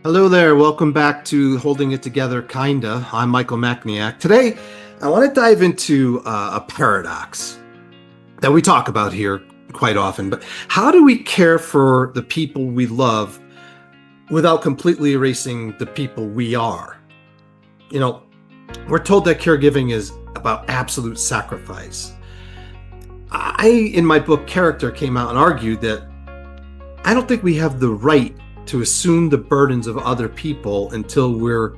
Hello there. Welcome back to Holding It Together, Kinda. I'm Michael Macniak. Today, I want to dive into a paradox that we talk about here quite often. But how do we care for the people we love without completely erasing the people we are? You know, we're told that caregiving is about absolute sacrifice. In my book, Character, came out and argued that I don't think we have the right to assume the burdens of other people until we're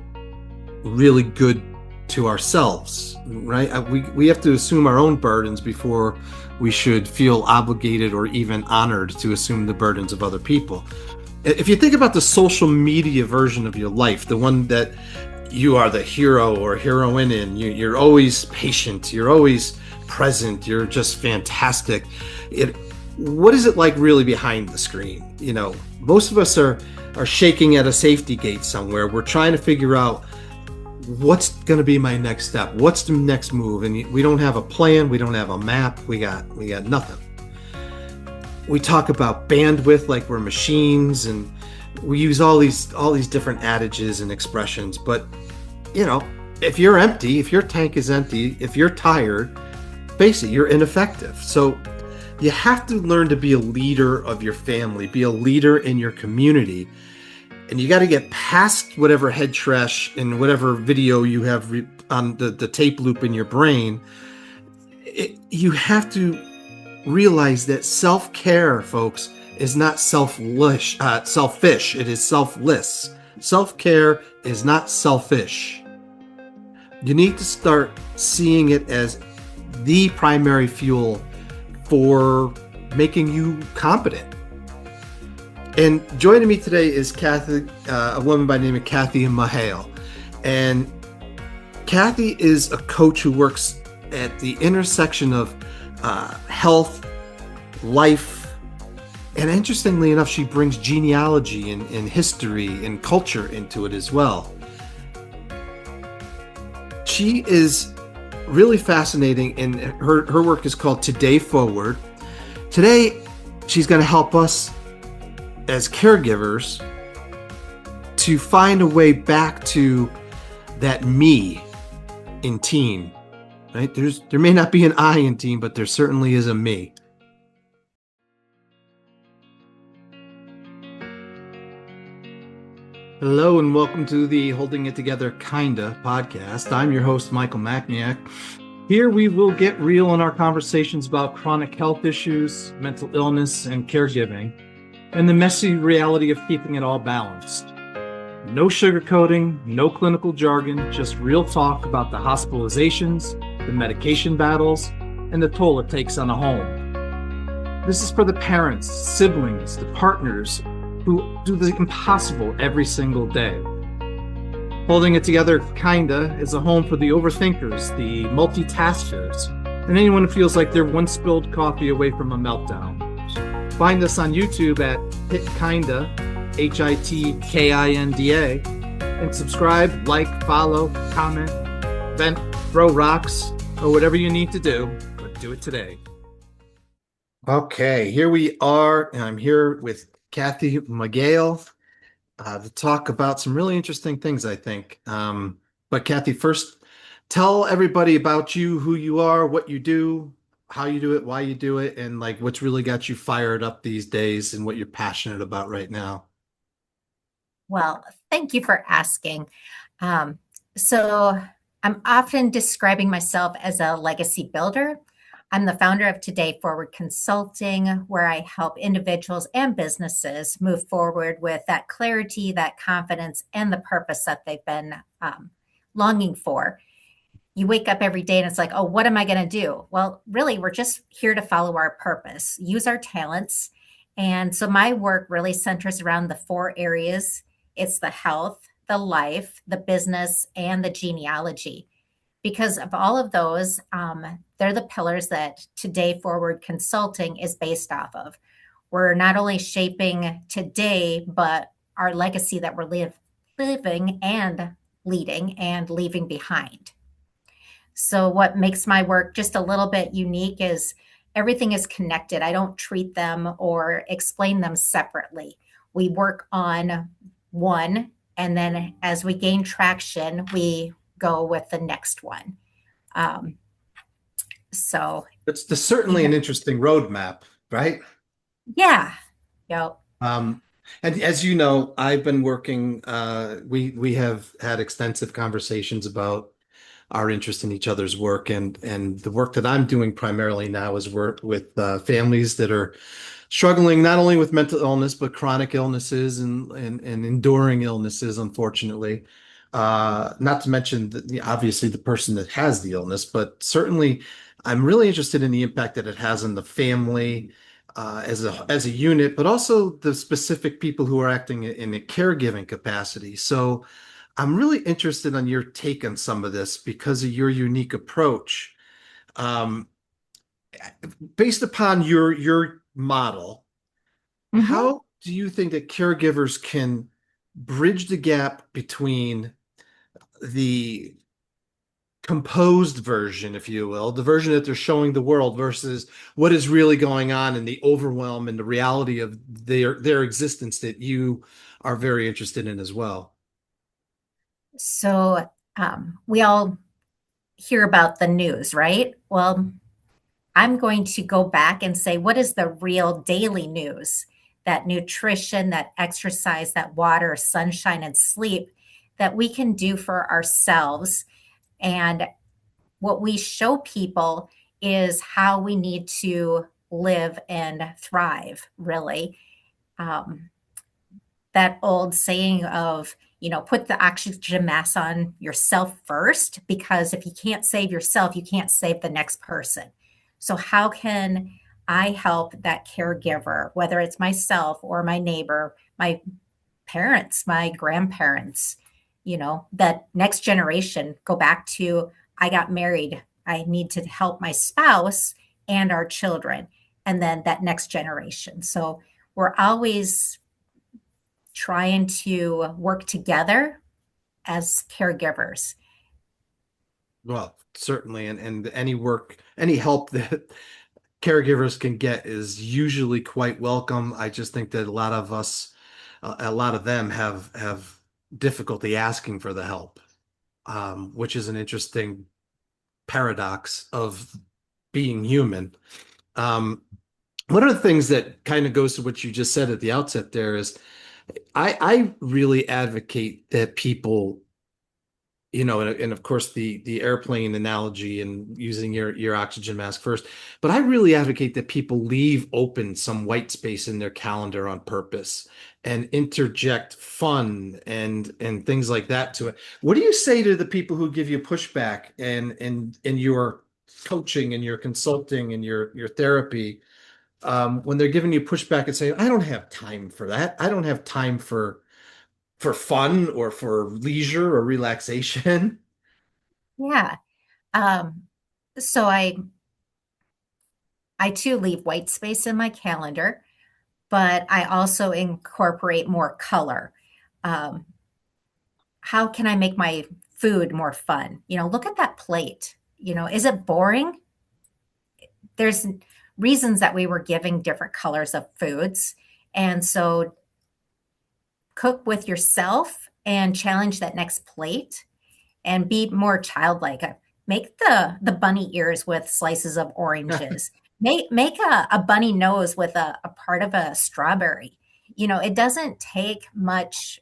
really good to ourselves, right? We have to assume our own burdens before we should feel obligated or even honored to assume the burdens of other people. If you think about the social media version of your life, the one that you are the hero or heroine in, you're always patient, you're always present, you're just fantastic. What is it like really behind the screen? Most of us are shaking at a safety gate somewhere. We're trying to figure out what's going to be my next step. What's the next move? And we don't have a plan. We don't have a map. We got nothing. We talk about bandwidth like we're machines, and we use all these different adages and expressions. But if you're empty, if your tank is empty, if you're tired, face it, you're ineffective. So you have to learn to be a leader of your family, be a leader in your community. And you got to get past whatever head trash and whatever video you have on the tape loop in your brain. You have to realize that self-care, folks, is not selfish. It is selfless. Self-care is not selfish. You need to start seeing it as the primary fuel for making you competent. And joining me today is Kathy, a woman by the name of Kathy Mahal. And Kathy is a coach who works at the intersection of health, life, and interestingly enough, she brings genealogy and history and culture into it as well. She is really fascinating, and her work is called Today Forward. Today, she's going to help us as caregivers to find a way back to that me in teen, right? There may not be an I in teen, but there certainly is a me. Hello and welcome to the Holding It Together Kinda podcast. I'm your host, Michael Macniak. Here we will get real in our conversations about chronic health issues, mental illness, and caregiving, and the messy reality of keeping it all balanced. No sugarcoating, no clinical jargon, just real talk about the hospitalizations, the medication battles, and the toll it takes on a home. This is for the parents, siblings, the partners who do the impossible every single day. Holding It Together Kinda is a home for the overthinkers, the multitaskers, and anyone who feels like they're one spilled coffee away from a meltdown. Find us on YouTube at HitKinda, HITKINDA, and subscribe, like, follow, comment, vent, throw rocks, or whatever you need to do, but do it today. Okay, here we are, and I'm here with Kathy Mahal to talk about some really interesting things, I think. But Kathy, first, tell everybody about you, who you are, what you do, how you do it, why you do it, and like what's really got you fired up these days and what you're passionate about right now. Well, thank you for asking. So I'm often describing myself as a legacy builder. I'm the founder of Today Forward Consulting, where I help individuals and businesses move forward with that clarity, that confidence, and the purpose that they've been longing for. You wake up every day and it's like, oh, what am I going to do? Well, really, we're just here to follow our purpose, use our talents. And so my work really centers around the 4 areas. It's the health, the life, the business, and the genealogy. Because of all of those, they're the pillars that Today Forward Consulting is based off of. We're not only shaping today, but our legacy that we're living and leading and leaving behind. So what makes my work just a little bit unique is everything is connected. I don't treat them or explain them separately. We work on one, And then as we gain traction, we go with the next one. Um, so, It's certainly yeah, an interesting roadmap, right? yeah, yep. Um, and as you know, I've been working, we have had extensive conversations about our interest in each other's work, and the work that I'm doing primarily now is work with families that are struggling not only with mental illness but chronic illnesses and enduring illnesses, unfortunately. Not to mention obviously the person that has the illness, but certainly I'm really interested in the impact that it has on the family as a unit, but also the specific people who are acting in a caregiving capacity. So I'm really interested on your take on some of this because of your unique approach. Um, Based upon your model, Hmm. how do you think that caregivers can bridge the gap between the composed version, if you will, the version that they're showing the world versus what is really going on in the overwhelm and the reality of their existence that you are very interested in as well? So we all hear about the news, right? Well, I'm going to go back and say, what is the real daily news? That nutrition, that exercise, that water, sunshine, and sleep that we can do for ourselves. And what we show people is how we need to live and thrive, really. Um, that old saying of, put the oxygen mask on yourself first, because if you can't save yourself, you can't save the next person. So, how can I help that caregiver, whether it's myself or my neighbor, my parents, my grandparents, that next generation go back to, I got married, I need to help my spouse and our children, and then that next generation. So, we're always trying to work together as caregivers. Well, certainly, and any work, any help that caregivers can get is usually quite welcome. I just think that a lot of them have difficulty asking for the help, which is an interesting paradox of being human. Um, one of the things that kind of goes to what you just said at the outset there is I really advocate that people, and of course the airplane analogy and using your oxygen mask first, but I really advocate that people leave open some white space in their calendar on purpose and interject fun and things like that to it. What do you say to the people who give you pushback and in your coaching and your consulting and your therapy when they're giving you pushback and saying, I don't have time for that. I don't have time for fun or for leisure or relaxation. Yeah. Um, so I too leave white space in my calendar, but I also incorporate more color. Um, how can I make my food more fun? Look at that plate. Is it boring? There's reasons that we were giving different colors of foods. And so cook with yourself and challenge that next plate and be more childlike. Make the bunny ears with slices of oranges. Make a bunny nose with a part of a strawberry. It doesn't take much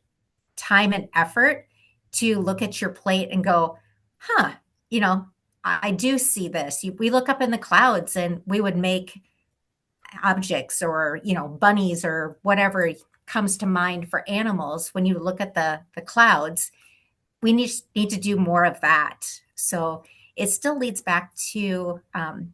time and effort to look at your plate and go, huh, you know, I do see this. We look up in the clouds and we would make objects or, bunnies or whatever comes to mind for animals. When you look at the clouds, we need to do more of that. So it still leads back to I'm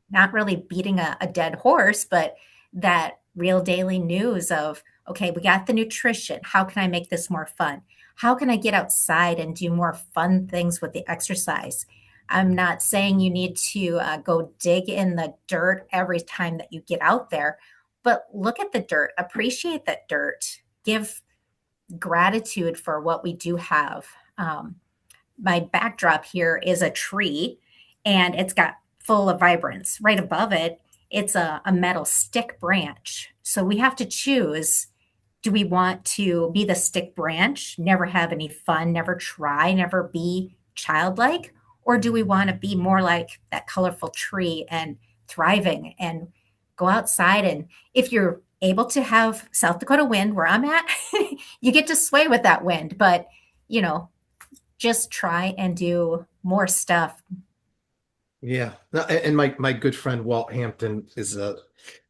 not really beating a dead horse, but that real daily news of, okay, we got the nutrition. How can I make this more fun? How can I get outside and do more fun things with the exercise? I'm not saying you need to go dig in the dirt every time that you get out there, but look at the dirt, appreciate that dirt, give gratitude for what we do have. My backdrop here is a tree and it's got full of vibrance. Right above it, it's a metal stick branch. So we have to choose Do we want to be the stick branch, never have any fun, never try, never be childlike? Or do we want to be more like that colorful tree and thriving and go outside? And if you're able to have South Dakota wind where I'm at, you get to sway with that wind. But, you know, just try and do more stuff. Yeah. And my good friend Walt Hampton is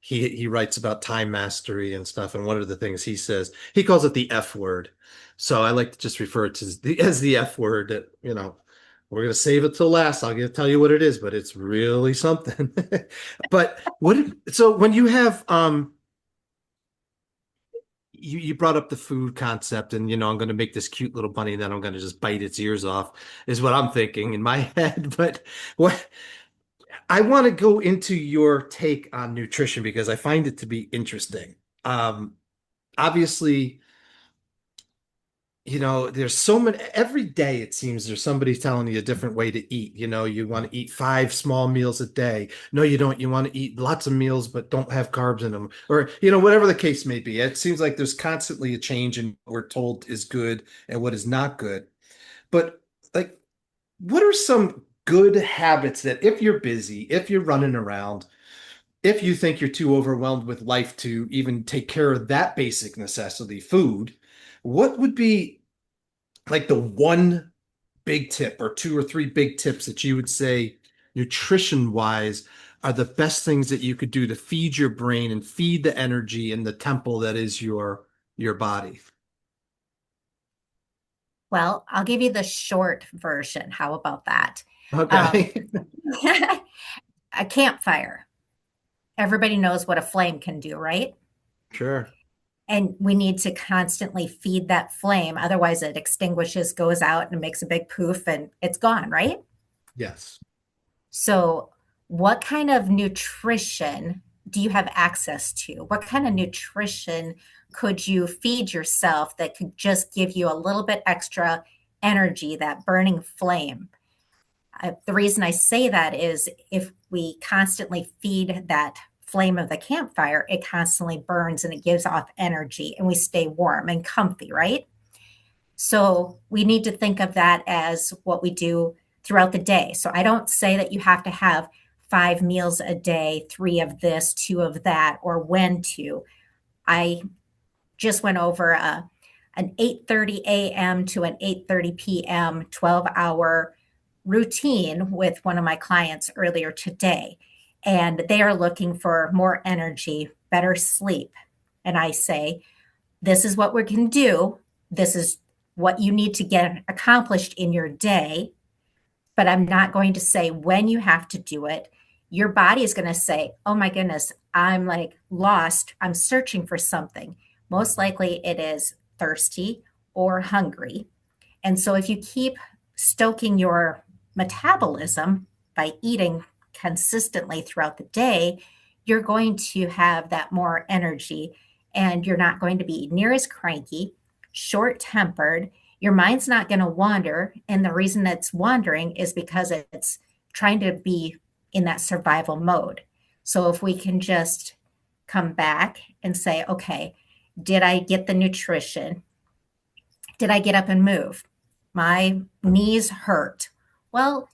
he writes about time mastery and stuff. And one of the things he says, he calls it the F word. So I like to just refer to as the F word that, we're gonna save it till last. I'll tell you what it is, but it's really something. But so when you have you brought up the food concept, and I'm going to make this cute little bunny, and then I'm going to just bite its ears off, is what I'm thinking in my head. But what I want to go into your take on nutrition because I find it to be interesting. Obviously, there's so many every day it seems there's somebody telling you a different way to eat. You want to eat 5 small meals a day. No, you don't. You want to eat lots of meals, but don't have carbs in them, or whatever the case may be. It seems like there's constantly a change in what we're told is good and what is not good. But like, what are some good habits that if you're busy, if you're running around, if you think you're too overwhelmed with life to even take care of that basic necessity, food, what would be like the one big tip or two or three big tips that you would say nutrition wise are the best things that you could do to feed your brain and feed the energy in the temple that is your body? Well, I'll give you the short version. How about that? Um, Okay. a campfire. Everybody knows what a flame can do, right? Sure. And we need to constantly feed that flame. Otherwise, it extinguishes, goes out, and makes a big poof, and it's gone, right? Yes. So, what kind of nutrition do you have access to? What kind of nutrition could you feed yourself that could just give you a little bit extra energy, that burning flame? The reason I say that is if we constantly feed that flame of the campfire, it constantly burns and it gives off energy and we stay warm and comfy, right? So we need to think of that as what we do throughout the day. So I don't say that you have to have 5 meals a day, three of this, two of that, or when to. I just went over an 8:30 a.m. to an 8:30 p.m. 12-hour routine with one of my clients earlier today. And they are looking for more energy, better sleep. And I say, this is what we can do. This is what you need to get accomplished in your day. But I'm not going to say when you have to do it. Your body is going to say, oh my goodness, I'm like lost. I'm searching for something. Most likely it is thirsty or hungry. And so if you keep stoking your metabolism by eating consistently throughout the day, you're going to have that more energy and you're not going to be near as cranky, short tempered. Your mind's not going to wander. And the reason it's wandering is because it's trying to be in that survival mode. So if we can just come back and say, okay, did I get the nutrition? Did I get up and move? My knees hurt. Well,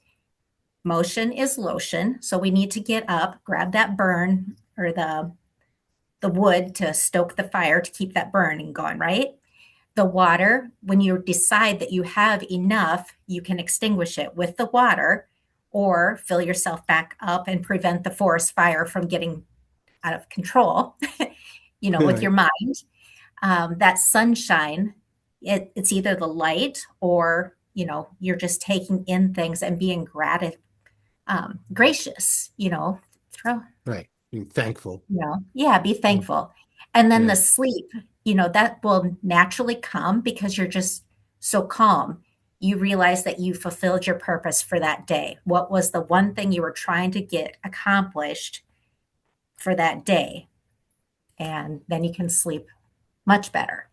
motion is lotion. So we need to get up, grab that burn or the wood to stoke the fire to keep that burning going, right? The water, when you decide that you have enough, you can extinguish it with the water or fill yourself back up and prevent the forest fire from getting out of control, with your Right. mind. That sunshine, it's either the light or, you're just taking in things and being gracious, throw, Right. Being thankful. yeah, be thankful. And then the Yeah. sleep, that will naturally come because you're just so calm. You realize that you fulfilled your purpose for that day. What was the one thing you were trying to get accomplished for that day? And then you can sleep much better.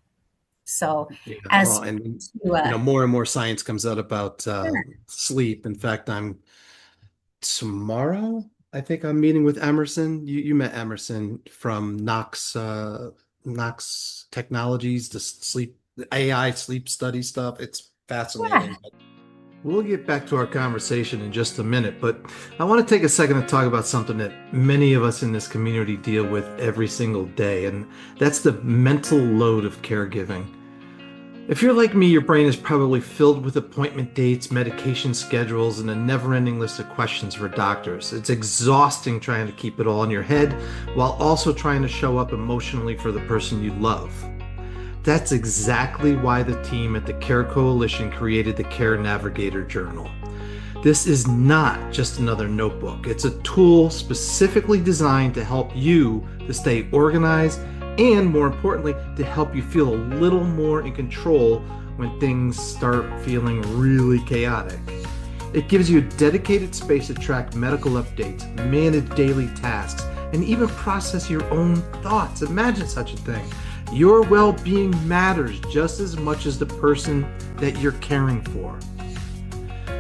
So, Yeah. Well, as and to, more and more science comes out about sure. sleep. In fact, I'm tomorrow, I think I'm meeting with Emerson. You met Emerson from Knox. Knox Technologies, the sleep, the AI sleep study stuff. It's Yeah. fascinating. We'll get back to our conversation in just a minute, but I want to take a second to talk about something that many of us in this community deal with every single day, and that's the mental load of caregiving. If you're like me, your brain is probably filled with appointment dates, medication schedules, and a never-ending list of questions for doctors. It's exhausting trying to keep it all in your head while also trying to show up emotionally for the person you love. That's exactly why the team at the Care Coalition created the Care Navigator Journal. This is not just another notebook. It's a tool specifically designed to help you to stay organized and, more importantly, to help you feel a little more in control when things start feeling really chaotic. It gives you a dedicated space to track medical updates, manage daily tasks, and even process your own thoughts. Imagine such a thing. Your well-being matters just as much as the person that you're caring for.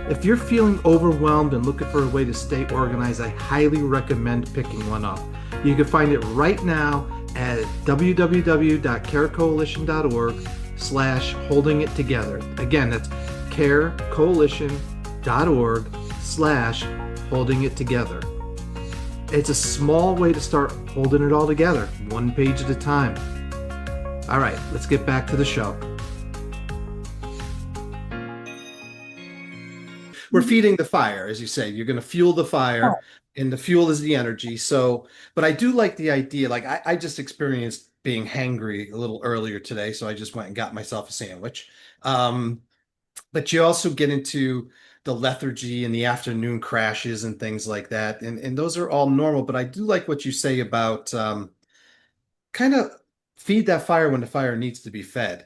If you're feeling overwhelmed and looking for a way to stay organized, I highly recommend picking one up. You can find it right now at www.carecoalition.org/holding it together. Again, that's carecoalition.org/holding it together. It's a small way to start holding it all together, one page at a time. All right, let's get back to the show. We're feeding the fire, as you say. You're going to fuel the fire, and the fuel is the energy. So, but I do like the idea. Like I just experienced being hangry a little earlier today, so I just went and got myself a sandwich. Um, but you also get into the lethargy and the afternoon crashes and things like that, and those are all normal. But I do like what you say about kind of feed that fire when the fire needs to be fed.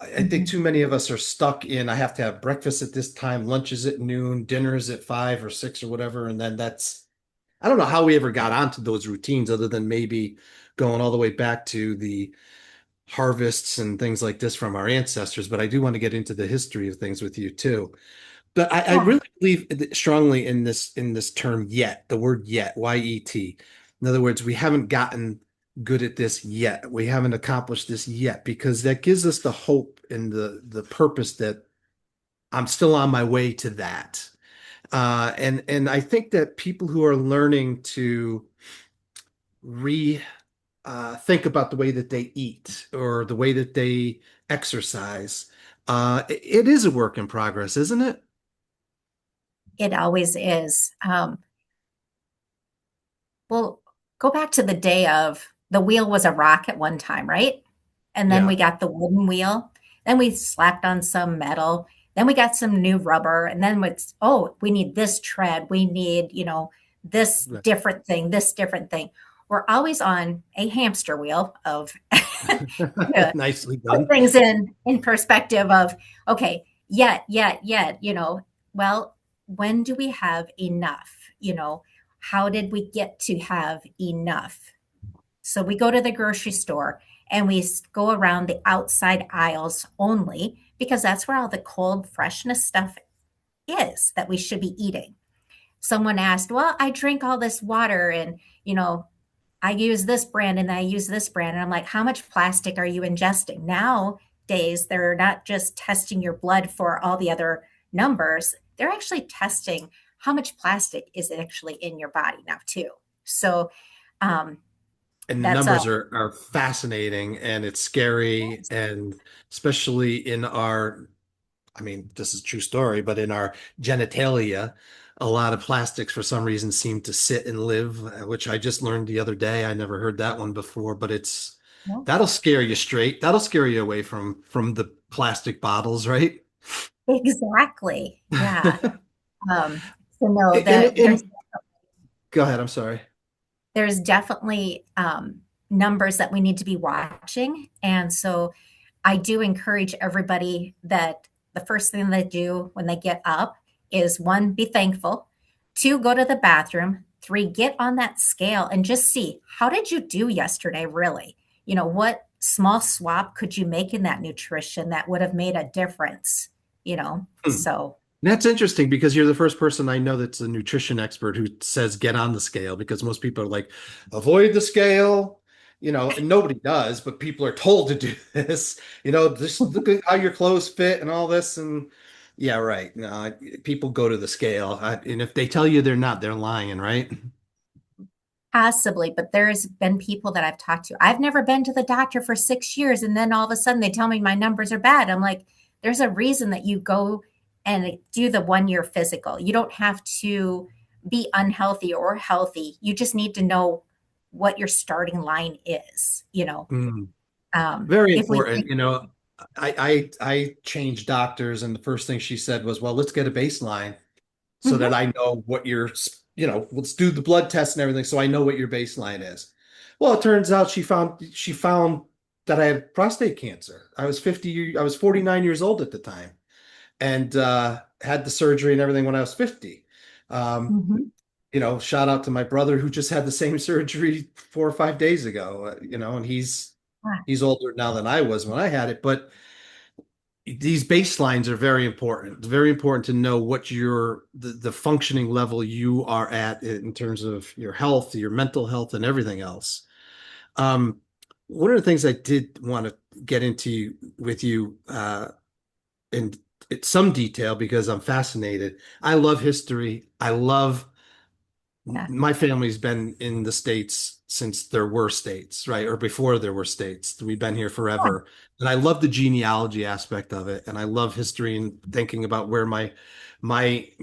I think Mhm. too many of us are stuck in I have to have breakfast at this time, lunch is at noon, dinner is at 5 or 6 or whatever. And then that's I don't know how we ever got onto those routines other than maybe going all the way back to the harvests and things like this from our ancestors. But I do want to get into the history of things with you too. But I Yeah. really believe strongly in this term yet, the word yet, Y-E-T. In other words, we haven't gotten good at this yet. We haven't accomplished this yet because that gives us the hope and the purpose that I'm still on my way to that. And I think that people who are learning to re think about the way that they eat or the way that they exercise, it is a work in progress, isn't it? It always is. Well, go back to the day of the wheel was a rock at one time, right? And then Yeah. we got the wooden wheel. Then we slapped on some metal. Then we got some new rubber. And then it's, oh, we need this tread. We need, this different thing, this different thing. We're always on a hamster wheel of to Nicely put done. things in perspective of, okay, yet, well, when do we have enough? How did we get to have enough? So we go to the grocery store and we go around the outside aisles only because that's where all the cold freshness stuff is that we should be eating. Someone asked, well, I drink all this water and, I use this brand and I use this brand. And I'm like, how much plastic are you ingesting? Nowadays, they're not just testing your blood for all the other numbers, they're actually testing how much plastic is actually in your body now, too. So um, And the that's a numbers are fascinating and it's scary. And especially in our, I mean, this is a true story, but in our genitalia, a lot of plastics for some reason seem to sit and live, which I just learned the other day. I never heard that one before, but it's well, that'll scare you straight. That'll scare you away from the plastic bottles, right? exactly. Yeah. Um, so no, And, there's and go ahead, I'm sorry. definitely numbers that we need to be watching. And so I do encourage everybody that the first thing they do when they get up is one, be thankful, two, go to the bathroom, three, get on that scale and just see how did you do yesterday, really? What small swap could you make in that nutrition that would have made a difference? Hmm. So That's interesting because you're the first person I know that's a nutrition expert who says get on the scale because most people are like, avoid the scale. and nobody does, but people are told to do this. Just look at how your clothes fit and all this. And yeah, right. No, people go to the scale. And if they tell you they're not, they're lying, right? Possibly, but there's been people that I've talked to. I've never been to the doctor for 6 years, and then all of a sudden they tell me my numbers are bad. I'm like, there's a reason that you go and do the 1 year physical. You don't have to be unhealthy or healthy. You just need to know what your starting line is. Mm. Very If we important. think, I changed doctors, and the first thing she said was, "Well, let's get a baseline so that Mhm, I know what let's do the blood test and everything, so I know what your baseline is." Well, it turns out she found that I had prostate cancer. I was 49 years old at the time, and had the surgery and everything when I was 50. Um, mhm. Shout out to my brother who just had the same surgery 4 or 5 days ago. And Ah, he's older now than I was when I had it, but these baselines are very important. It's very important to know what the functioning level you are at in terms of your health, your mental health, and everything else. Um, One of the things I did want to get into with you in some detail because I'm fascinated. I love history. I love yeah, My family's been in the States since there were states, right? Or before there were states. We've been here yeah. forever. And I love the genealogy aspect of it. And I love history and thinking about where my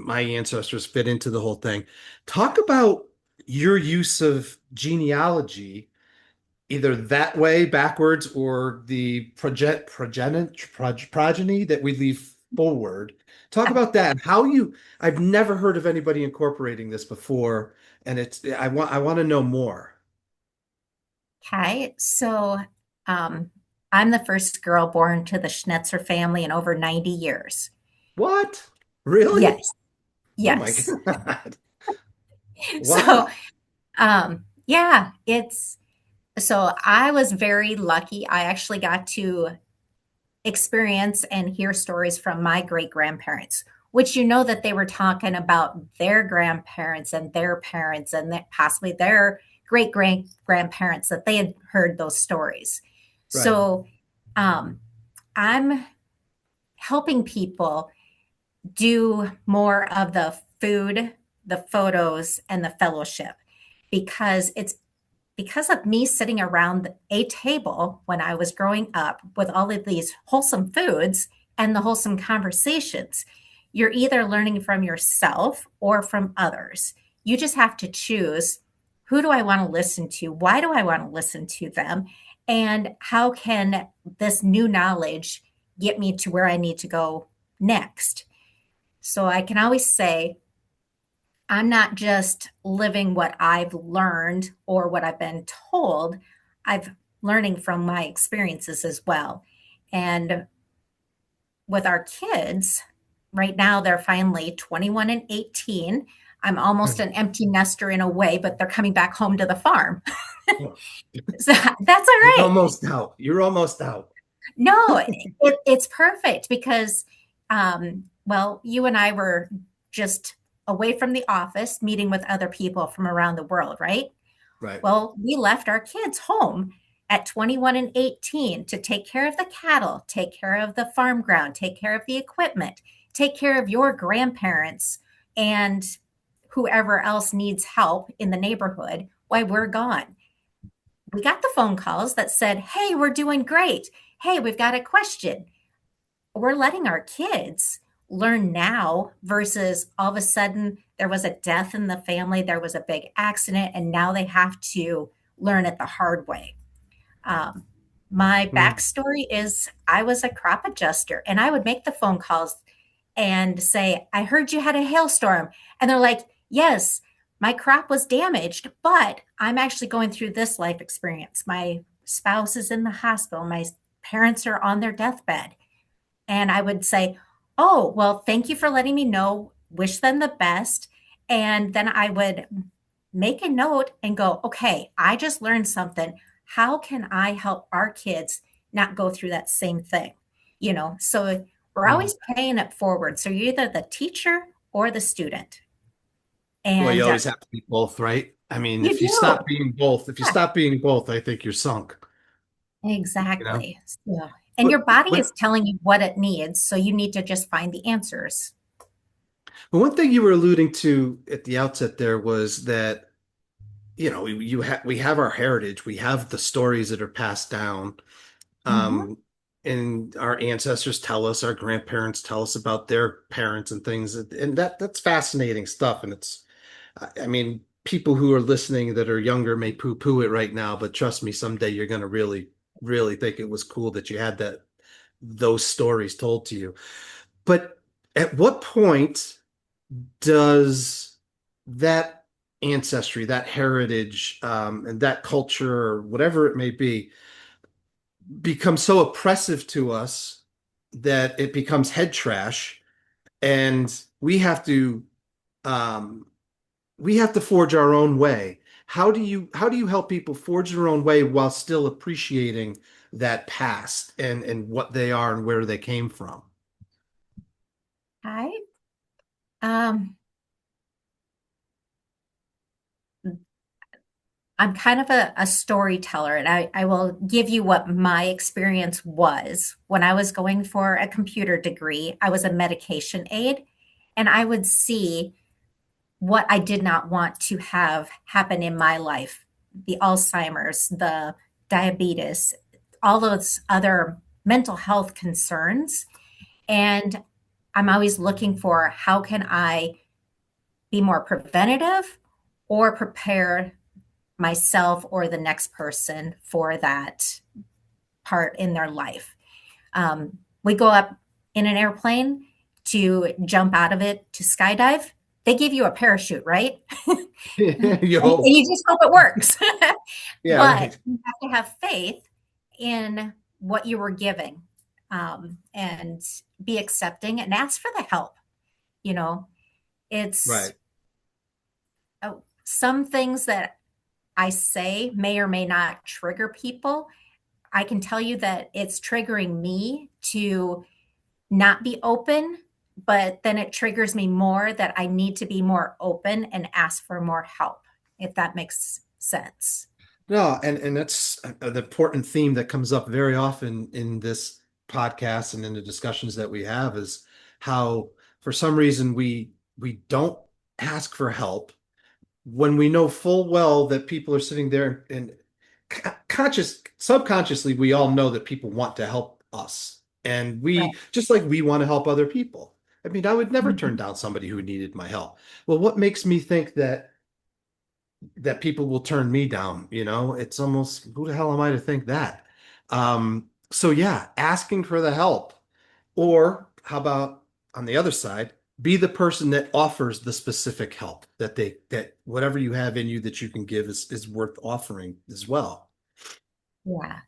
ancestors fit into the whole thing. Talk about your use of genealogy, either that way, backwards, or the progeny that we leave forward. Talk about that and I've never heard of anybody incorporating this before, and I want to know more. Okay, so um, I'm the first girl born to the Schnetzer family in over 90 years. What? Really? Yes, Oh my yes. God. So, Wow. yeah, so I was very lucky. I actually got to experience and hear stories from my great grandparents, which that they were talking about their grandparents and their parents and that possibly their great grandparents that they had heard those stories. Right. So, um, I'm helping people do more of the food, the photos, and the fellowship because it's because of me sitting around a table when I was growing up with all of these wholesome foods and the wholesome conversations. You're either learning from yourself or from others. You just have to choose, who do I want to listen to? Why do I want to listen to them? And how can this new knowledge get me to where I need to go next? So I can always say, I'm not just living what I've learned or what I've been told. I've learning from my experiences as well. And with our kids, right now they're finally 21 and 18. I'm almost an empty nester in a way, but they're coming back home to the farm. So that's all You're right. almost out. You're almost out. No, it's perfect because, well, you and I were just away from the office meeting with other people from around the world, right? Right. Well, we left our kids home at 21 and 18 to take care of the cattle, take care of the farm ground, take care of the equipment, take care of your grandparents and whoever else needs help in the neighborhood while we're gone. We got the phone calls that said, "Hey, we're doing great. Hey, we've got a question." We're letting our kids learn now versus all of a sudden there was a death in the family, there was a big accident, and now they have to learn it the hard way. Um, my Mm. backstory is I was a crop adjuster and I would make the phone calls and say, "I heard you had a hailstorm." And they're like, "Yes, my crop was damaged, but I'm actually going through this life experience. My spouse is in the hospital, my parents are on their deathbed." And I would say, "Oh, well, thank you for letting me know. Wish them the best." And then I would make a note and go, "Okay, I just learned something. How can I help our kids not go through that same thing?" So we're Mm. always paying it forward. So you're either the teacher or the student. Well, you And always have to be both, right? I mean, You if you do. stop being both, if you Yeah, stop being both, I think you're sunk, you know? exactly. So, and But your body when, is telling you what it needs, so you need to just find the answers. but one thing you were alluding to at the outset there was that, we have our heritage, we have the stories that are passed down. Hmm. Um, and our ancestors tell us, our grandparents tell us about their parents and things, and that's fascinating stuff. And I mean, people who are listening that are younger may poo-poo it right now, but trust me, someday you're going to really, really think it was cool that you had those stories told to you. But at what point does that ancestry, that heritage, and that culture, or whatever it may be, become so oppressive to us that it becomes head trash, and um, we have to forge our own way? How do you help people forge their own way while still appreciating that past and what they are and where they came from? I um I'm kind of a storyteller, and I will give you what my experience was when I was going for a computer degree. I was a medication aide, and I would see what I did not want to have happen in my life: the Alzheimer's, the diabetes, all those other mental health concerns. And I'm always looking for how can I be more preventative or prepare myself or the next person for that part in their life. We go up in an airplane to jump out of it to skydive. They give you a parachute, right? and You hope. you just hope it works. Yeah, But right. you have to have faith in what you were giving, and be accepting and ask for the help. You know, it's Right. some things that I say may or may not trigger people. I can tell you that it's triggering me to not be open, but then it triggers me more that I need to be more open and ask for more help, if that makes sense. No, and that's the important theme that comes up very often in this podcast and in the discussions that we have is how, for some reason, we don't ask for help when we know full well that people are sitting there, and subconsciously, we all know that people want to help us. And Right. we, just like we want to help other people. I mean, I would never turn Mhm. down somebody who needed my help. Well, what makes me think that people will turn me down? It's almost, who the hell am I to think that? So yeah, asking for the help. Or how about on the other side, be the person that offers the specific help that whatever you have in you that you can give is worth offering as well. Yeah.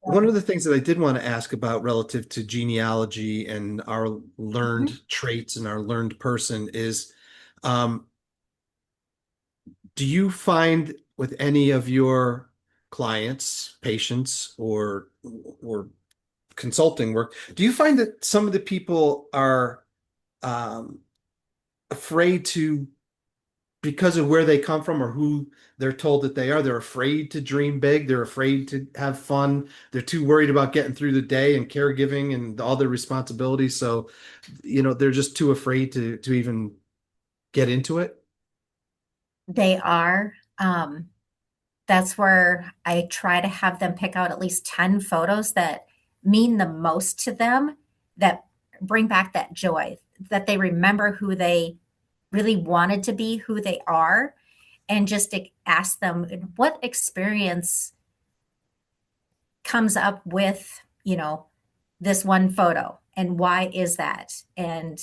One of the things that I did want to ask about relative to genealogy and our Mhm. learned traits and our learned person is, um, do you find with any of your clients, patients, or consulting work, do you find that some of the people are um, afraid to, because of where they come from or who they're told that they are, they're afraid to dream big, they're afraid to have fun, they're too worried about getting through the day and caregiving and all their responsibilities, so they're just too afraid to even get into it? They are. That's where I try to have them pick out at least 10 photos that mean the most to them, that bring back that joy, that they remember who they really wanted to be, who they are, and just ask them what experience comes up with, this one photo, and why is that? And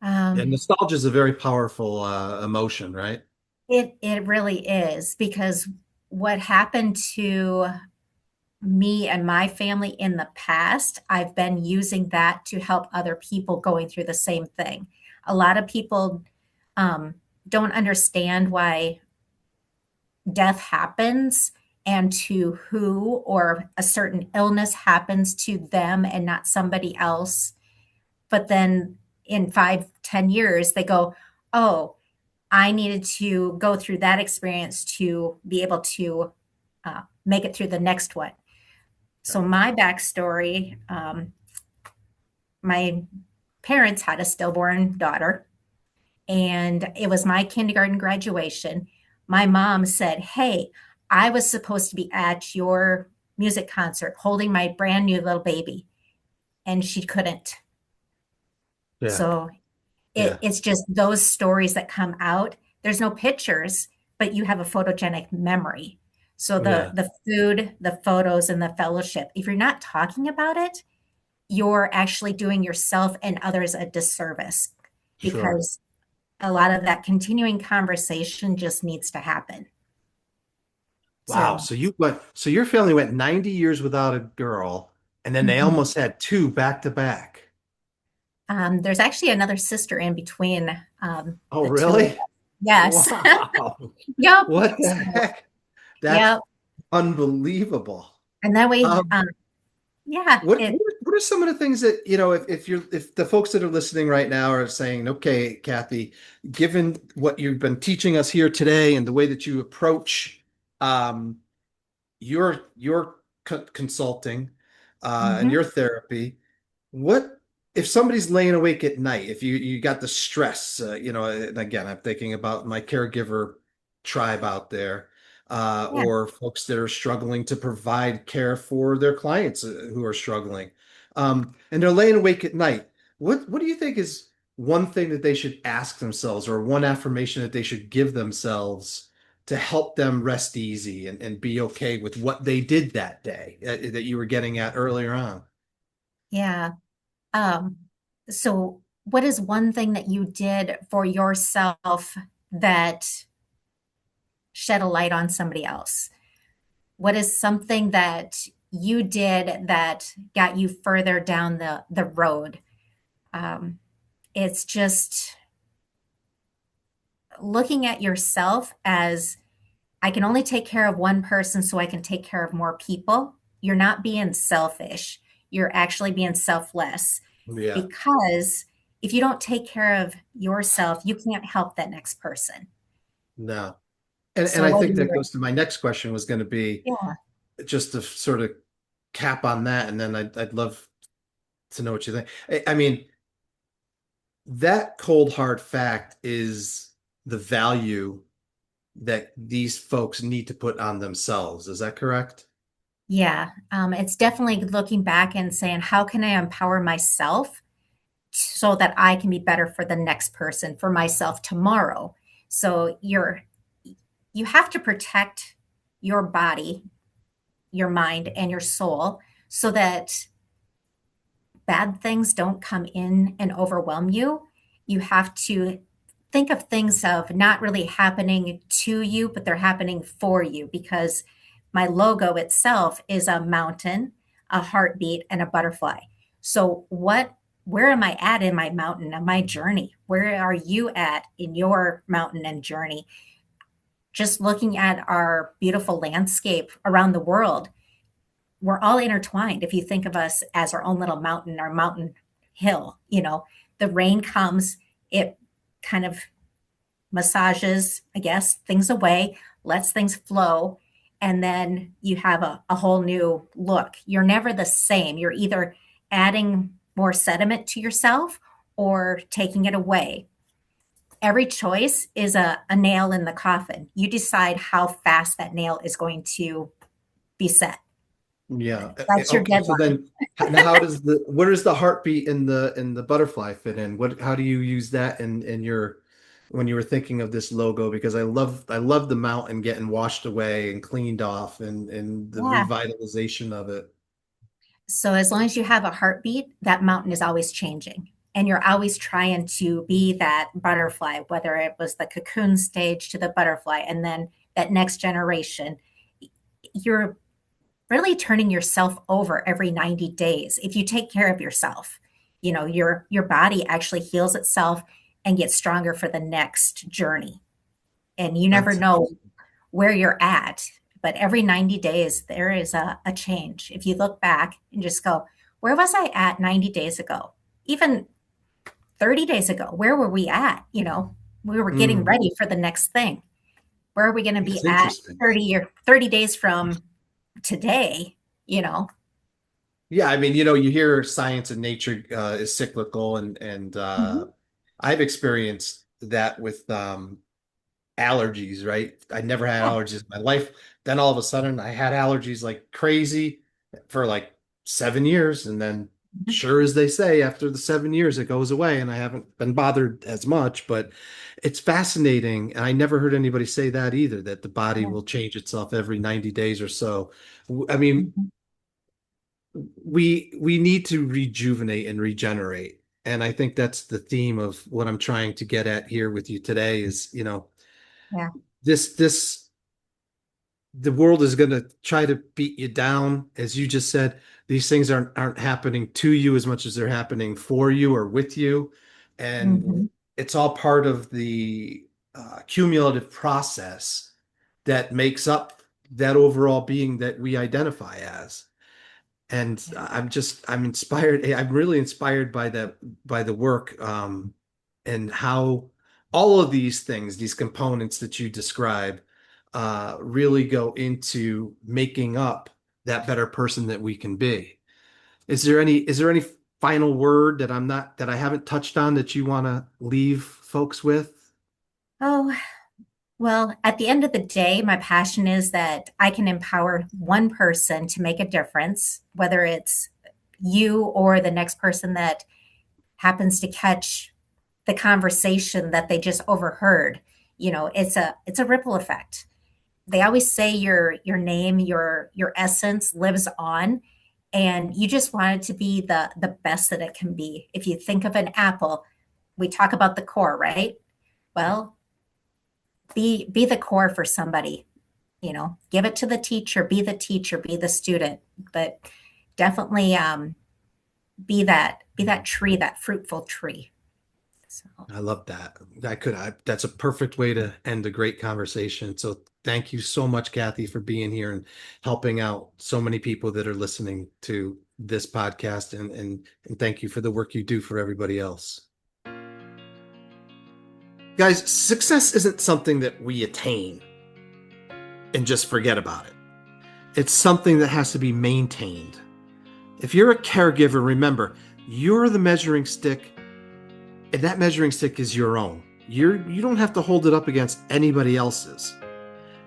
And um, nostalgia is a very powerful emotion, right? it really is, because what happened to me and my family in the past, I've been using that to help other people going through the same thing. A lot of people um, don't understand why death happens, and to who, or a certain illness happens to them and not somebody else. But then in 5, 10 years, they go, oh, I needed to go through that experience to be able to make it through the next one. So my backstory, my parents had a stillborn daughter, and it was my kindergarten graduation. My mom said, "Hey, I was supposed to be at your music concert holding my brand new little baby," and she couldn't. Yeah. So Yeah. it's just those stories that come out. There's no pictures, but you have a photogenic memory. So Yeah. the food, the photos, and the fellowship, if you're not talking about it, you're actually doing yourself and others a disservice, Sure. because a lot of that continuing conversation just needs to happen. Wow. So So your family went 90 years without a girl, and then they mhm. almost had two back to back. There's actually another sister in between Oh, the two of really? us. Yes. Wow. Yep. What the So, heck? That's yep. unbelievable. And that way, Um, yeah, what are some of the things that, if the folks that are listening right now are saying, okay, Kathy, given what you've been teaching us here today and the way that you approach um, your consulting and mhm, your therapy, what if somebody's laying awake at night, if you got the stress, and again, I'm thinking about my caregiver tribe out there, yeah, or folks that are struggling to provide care for their clients who are struggling, and they're laying awake at night. What do you think is one thing that they should ask themselves, or one affirmation that they should give themselves to help them rest easy and be okay with what they did that day, that you were getting at earlier on? yeah. Um, so what is one thing that you did for yourself that shed a light on somebody else? What is something that you did that got you further down the road? Um, it's just looking at yourself as, I can only take care of one person so I can take care of more people. You're not being selfish. You're actually being selfless, Yeah. because if you don't take care of yourself, you can't help that next person. No. And So I whether think that you're, goes to my next question was going to be yeah, just to sort of cap on that, and then I'd love to know what you think. I mean, that cold hard fact is the value that these folks need to put on themselves. Is that correct? yeah, it's definitely looking back and saying, how can I empower myself so that I can be better for the next person, for myself tomorrow? So you have to protect your body, your mind, and your soul, so that bad things don't come in and overwhelm you. You have to think of things of not really happening to you, but they're happening for you, because my logo itself is a mountain, a heartbeat, and a butterfly. So where am I at in my mountain and my journey? Where are you at in your mountain and journey? Just looking at our beautiful landscape around the world, we're all intertwined. If you think of us as our own little mountain, our mountain hill, the rain comes, it kind of massages, I guess, things away, lets things flow, and then you have a whole new look. You're never the same. You're either adding more sediment to yourself or taking it away. Every choice is a nail in the coffin. You decide how fast that nail is going to be set. Yeah. That's your Okay. So deadline. then, now how does the where does the heartbeat in the butterfly fit in? How do you use that in your when you were thinking of this logo? Because I love the mountain getting washed away and cleaned off and the Yeah. revitalization of it. So as long as you have a heartbeat, that mountain is always changing. And you're always trying to be that butterfly, whether it was the cocoon stage to the butterfly, and then that next generation. You're really turning yourself over every 90 days if you take care of yourself. Your body actually heals itself and gets stronger for the next journey. And you never That's know where you're at. But every 90 days, there is a change. If you look back and just go, where was I at 90 days ago? Even 30 days ago, where were we at? We were getting Mm, ready for the next thing. Where are we going to be that's at interesting. 30 days from today, you know? Yeah, I mean, you hear science and nature is cyclical, and Mhm. I've experienced that with allergies, right? I never had Yeah. allergies in my life. Then all of a sudden, I had allergies like crazy for like 7 years, and then Mhm. sure as they say, after the 7 years, it goes away, and I haven't been bothered as much. But it's fascinating, and I never heard anybody say that either, that the body Yeah. will change itself every 90 days or so. I mean, Mhm. we need to rejuvenate and regenerate. And I think that's the theme of what I'm trying to get at here with you today is, Yeah. this the world is going to try to beat you down. As you just said, these things aren't happening to you as much as they're happening for you or with you. And Mhm. it's all part of the cumulative process that makes up that overall being that we identify as. And Yeah. I'm inspired. I'm really inspired by the work, and how all of these things, these components that you describe, really go into making up that better person that we can be. Is there any final word that I haven't touched on that you want to leave folks with? Oh, well, at the end of the day, my passion is that I can empower one person to make a difference, whether it's you or the next person that happens to catch the conversation that they just overheard. It's a ripple effect. They always say your name, your essence lives on, and you just want it to be the best that it can be. If you think of an apple, we talk about the core, right? Well, be the core for somebody. Give it to the teacher, be the student, but definitely be that tree, that fruitful tree. So I love that. That's a perfect way to end a great conversation. So thank you so much, Kathy, for being here and helping out so many people that are listening to this podcast, and thank you for the work you do for everybody else. Guys, success isn't something that we attain and just forget about it. It's something that has to be maintained. If you're a caregiver, remember, you're the measuring stick, and that measuring stick is your own. You don't have to hold it up against anybody else's.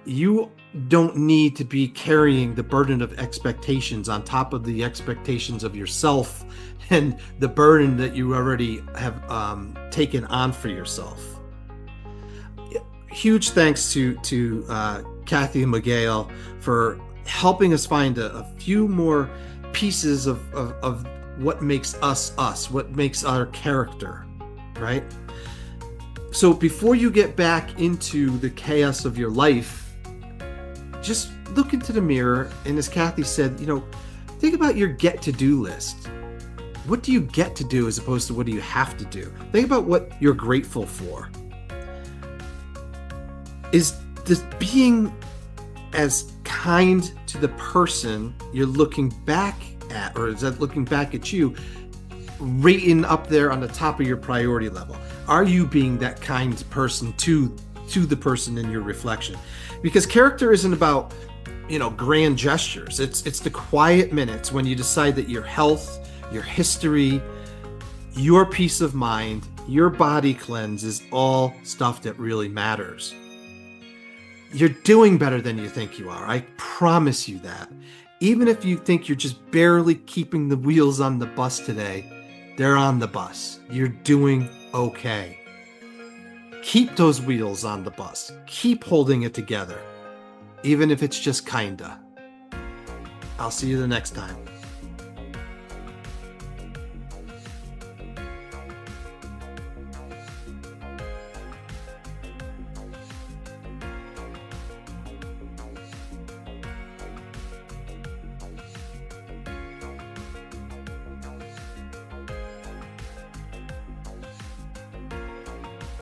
You don't need to be carrying the burden of expectations on top of the expectations of yourself and the burden that you already have taken on for yourself. Huge thanks to Kathy Mahal for helping us find a few more pieces of what makes us us, what makes our character, right? So before you get back into the chaos of your life, just look into the mirror, and as Kathy said, think about your get to do list. What do you get to do as opposed to what do you have to do? Think about what you're grateful for. Is this being as kind to the person you're looking back at, or is that looking back at you, rating up there on the top of your priority level? Are you being that kind person to the person in your reflection? Because character isn't about grand gestures. It's the quiet minutes when you decide that your health, your history, your peace of mind, your body cleanse is all stuff that really matters. You're doing better than you think you are. I promise you that. Even if you think you're just barely keeping the wheels on the bus today, they're on the bus. You're doing okay. Keep those wheels on the bus. Keep holding it together, even if it's just kinda. I'll see you the next time.